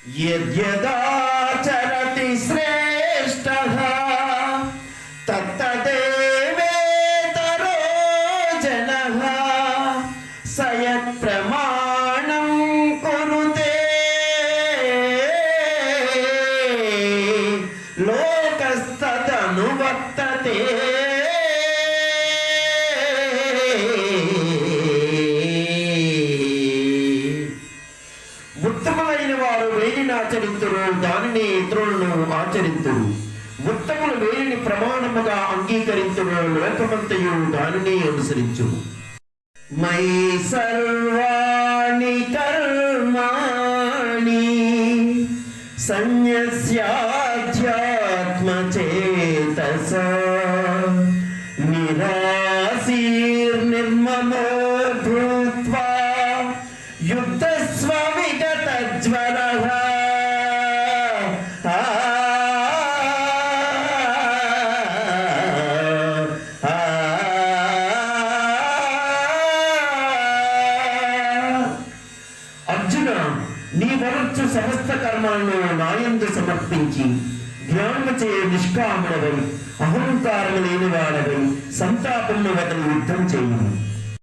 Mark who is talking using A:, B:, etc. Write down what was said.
A: యద్యదాచరతి శ్రేష్ఠః తత్తదేవేతరో జనః సయత్ ప్రమాణం కురుతే లోకస్తదనువర్తతే. ఉత్తములైన వారు వేడిని ఆచరింతురు, దానిని ఇతరులను ఆచరింతురు. ఉత్తములు వేడిని ప్రమాణముగా అంగీకరింతురు, లోకమంతయు దానిని అనుసరించు. మై సర్వాణి కర్మాణి సన్యస్యాధ్యాత్మచేతస నిరాశీర్నిర్మమో భూత్వా యుద్ధస్వ విగతజ్వరః. అర్జున, నీ వరచు సమస్త కర్మలను నాయందు సమర్పించి జ్ఞానము చే నిష్కాముడవై అహంకారము లేని వాడవై సంతాపమును వదలి యుద్ధం చేయుము.